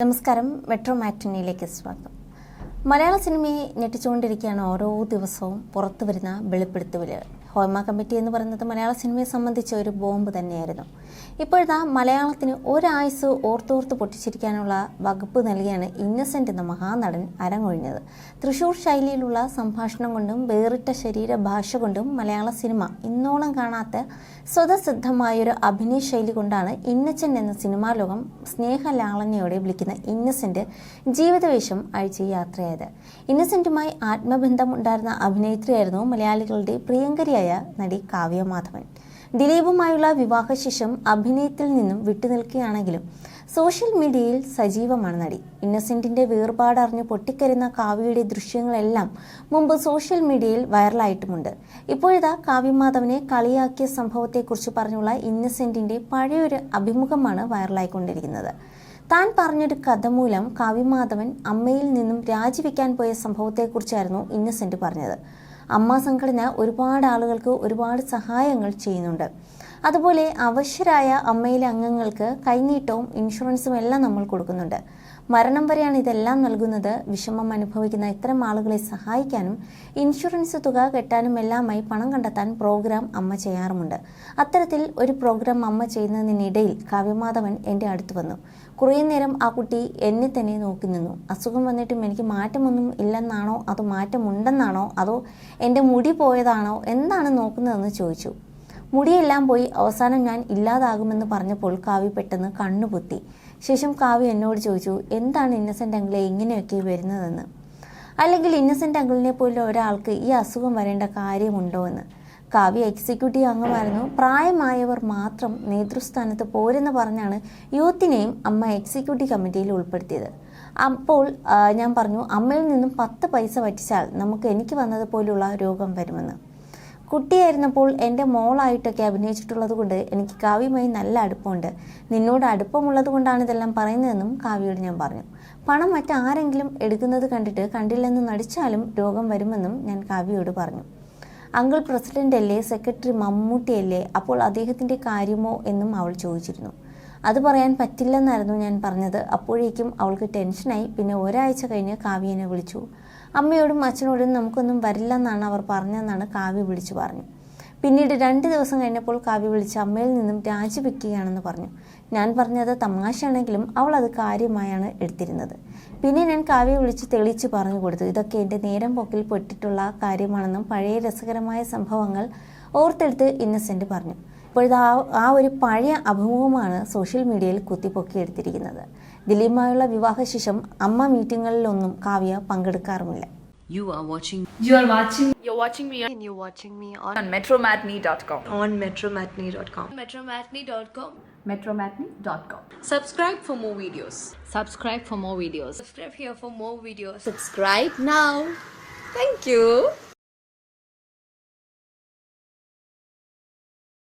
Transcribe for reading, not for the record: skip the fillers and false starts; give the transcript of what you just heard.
നമസ്കാരം, മെട്രോ മാറ്റിനിയിലേക്ക് സ്വാഗതം. മലയാള സിനിമയെ ഞെട്ടിച്ചുകൊണ്ടിരിക്കുകയാണ് ഓരോ ദിവസവും പുറത്തു വരുന്ന വെളിപ്പെടുത്തലുകൾ. ഹോയ്മ കമ്മിറ്റി എന്ന് പറയുന്നത് മലയാള സിനിമയെ സംബന്ധിച്ച ഒരു ബോംബ് തന്നെയായിരുന്നു. ഇപ്പോഴത്തെ മലയാളത്തിന് ഒരായുസ് ഓർത്തോർത്ത് പൊട്ടിച്ചിരിക്കാനുള്ള വകുപ്പ് നൽകിയാണ് ഇന്നസെന്റ് എന്ന മഹാനടൻ അരങ്ങൊഴിഞ്ഞത്. തൃശൂർ ശൈലിയിലുള്ള സംഭാഷണം കൊണ്ടും വേറിട്ട ശരീരഭാഷ കൊണ്ടും മലയാള സിനിമ ഇന്നോളം കാണാത്ത സ്വതസിദ്ധമായൊരു അഭിനയ ശൈലി കൊണ്ടാണ് ഇന്നസെന്റ് എന്ന സിനിമാ ലോകം സ്നേഹലാളനയോടെ വിളിക്കുന്ന ഇന്നസെന്റ് ജീവിതവേഷം അഴിച്ച് യാത്രയായത്. ഇന്നസെന്റുമായി ആത്മബന്ധം ഉണ്ടായിരുന്ന അഭിനേത്രിയായിരുന്നു മലയാളികളുടെ പ്രിയങ്കരിയായ നടി കാവ്യ മാധവൻ. ദിലീപുമായുള്ള വിവാഹശേഷം അഭിനയത്തിൽ നിന്നും വിട്ടുനിൽക്കുകയാണെങ്കിലും സോഷ്യൽ മീഡിയയിൽ സജീവമാണ് നടി. ഇന്നസെന്റിന്റെ വേർപാടറിഞ്ഞ് പൊട്ടിക്കരുന്ന കാവ്യയുടെ ദൃശ്യങ്ങളെല്ലാം മുമ്പ് സോഷ്യൽ മീഡിയയിൽ വൈറലായിട്ടുമുണ്ട്. ഇപ്പോഴിതാ കാവ്യമാധവനെ കളിയാക്കിയ സംഭവത്തെക്കുറിച്ച് പറഞ്ഞുള്ള ഇന്നസെന്റിന്റെ പഴയൊരു അഭിമുഖമാണ് വൈറലായിക്കൊണ്ടിരിക്കുന്നത്. താൻ പറഞ്ഞൊരു കഥ മൂലം കാവ്യമാധവൻ അമ്മയിൽ നിന്നും രാജിവെക്കാൻ പോയ സംഭവത്തെക്കുറിച്ചായിരുന്നു ഇന്നസെന്റ് പറഞ്ഞത്. അമ്മ സംഘടന ഒരുപാട് ആളുകൾക്ക് ഒരുപാട് സഹായങ്ങൾ ചെയ്യുന്നുണ്ട്. അതുപോലെ അവശ്യരായ അമ്മയിലെ അംഗങ്ങൾക്ക് കൈനീട്ടവും ഇൻഷുറൻസും എല്ലാം നമ്മൾ കൊടുക്കുന്നുണ്ട്. മരണം വരെയാണ് ഇതെല്ലാം നൽകുന്നത്. വിഷമം അനുഭവിക്കുന്ന ഇത്തരം ആളുകളെ സഹായിക്കാനും ഇൻഷുറൻസ് തുക കെട്ടാനും എല്ലാമായി പണം കണ്ടെത്താൻ പ്രോഗ്രാം അമ്മ ചെയ്യാറുമുണ്ട്. അത്തരത്തിൽ ഒരു പ്രോഗ്രാം അമ്മ ചെയ്യുന്നതിനിടയിൽ കാവ്യമാധവൻ എൻ്റെ അടുത്ത് വന്നു. കുറേ നേരം ആ കുട്ടി എന്നെ തന്നെ നോക്കി നിന്നു. അസുഖം വന്നിട്ടും എനിക്ക് മാറ്റമൊന്നും ഇല്ലെന്നാണോ അതോ മാറ്റമുണ്ടെന്നാണോ അതോ എൻ്റെ മുടി പോയതാണോ എന്താണ് നോക്കുന്നതെന്ന് ചോദിച്ചു. മുടിയെല്ലാം പോയി അവസാനം ഞാൻ ഇല്ലാതാകുമെന്ന് പറഞ്ഞപ്പോൾ കാവ്യ പെട്ടെന്ന് കണ്ണുപൊത്തി. ശേഷം കാവ്യ എന്നോട് ചോദിച്ചു, എന്താണ് ഇന്നസെന്റ് അങ്കിളെ ഇങ്ങനെയൊക്കെ വരുന്നതെന്ന്. അല്ലെങ്കിൽ ഇന്നസെന്റ് അങ്കിളിനെ പോലെ ഒരാൾക്ക് ഈ അസുഖം വരേണ്ട കാര്യമുണ്ടോ എന്ന്. കാവ്യ എക്സിക്യൂട്ടീവ് അംഗമായിരുന്നു. പ്രായമായവർ മാത്രം നേതൃസ്ഥാനത്ത് പോരെന്ന് പറഞ്ഞാണ് യൂത്തിനെയും അമ്മ എക്സിക്യൂട്ടീവ് കമ്മിറ്റിയിൽ ഉൾപ്പെടുത്തിയത്. അപ്പോൾ ഞാൻ പറഞ്ഞു, അമ്മയിൽ നിന്നും 10 പൈസ വറ്റിച്ചാൽ എനിക്ക് വന്നതുപോലുള്ള രോഗം വരുമെന്ന്. കുട്ടിയായിരുന്നപ്പോൾ എൻ്റെ മോളായിട്ടൊക്കെ അഭിനയിച്ചിട്ടുള്ളത് കൊണ്ട് എനിക്ക് കാവ്യമായി നല്ല അടുപ്പമുണ്ട്. നിന്നോട് അടുപ്പമുള്ളത് കൊണ്ടാണ് ഇതെല്ലാം പറയുന്നതെന്നും കാവ്യയോട് ഞാൻ പറഞ്ഞു. പണം മറ്റാരെങ്കിലും എടുക്കുന്നത് കണ്ടില്ലെന്ന് നടിച്ചാലും രോഗം വരുമെന്നും ഞാൻ കാവ്യയോട് പറഞ്ഞു. അങ്കിൾ പ്രസിഡന്റ് അല്ലേ, സെക്രട്ടറി മമ്മൂട്ടിയല്ലേ, അപ്പോൾ അദ്ദേഹത്തിൻ്റെ കാര്യമോ എന്നും അവൾ ചോദിച്ചിരുന്നു. അത് പറയാൻ പറ്റില്ലെന്നായിരുന്നു ഞാൻ പറഞ്ഞത്. അപ്പോഴേക്കും അവൾക്ക് ടെൻഷനായി. പിന്നെ ഒരാഴ്ച കഴിഞ്ഞ് കാവ്യനെ വിളിച്ചു. അമ്മയോടും അച്ഛനോടും നമുക്കൊന്നും വരില്ലെന്നാണ് അവർ പറഞ്ഞതെന്നാണ് കാവ്യ വിളിച്ചു പറഞ്ഞു. പിന്നീട് 2 ദിവസം കഴിഞ്ഞപ്പോൾ കാവ്യ വിളിച്ച് അമ്മയിൽ നിന്നും രാജിവെക്കുകയാണെന്ന് പറഞ്ഞു. ഞാൻ പറഞ്ഞത് തമാശയാണെങ്കിലും അവൾ അത് കാര്യമായാണ് എടുത്തിരുന്നത്. പിന്നെ ഞാൻ കാവ്യ വിളിച്ച് തെളിച്ച് പറഞ്ഞു കൊടുത്തു. ഇതൊക്കെ എൻ്റെ നേരം പോക്കിൽ പെട്ടിട്ടുള്ള കാര്യമാണെന്നും പഴയ രസകരമായ സംഭവങ്ങൾ ഓർത്തെടുത്ത് ഇന്നസെന്റ് പറഞ്ഞു. ഇപ്പോഴത്തെ ആ ഒരു പഴയ അഭിമുഖമാണ് സോഷ്യൽ മീഡിയയിൽ കുത്തിപ്പൊക്കിയെടുത്തിരിക്കുന്നത്. ദിലീപുമായുള്ള വിവാഹശേഷം അമ്മ മീറ്റിങ്ങുകളിലൊന്നും Kavya പങ്കെടുക്കാറുമില്ല. You're watching me on metromatney.com. On metromatney.com. Metromatney.com. Metromatney.com. Subscribe for more videos. Subscribe for more videos. Subscribe here for more videos. Subscribe now. Thank you.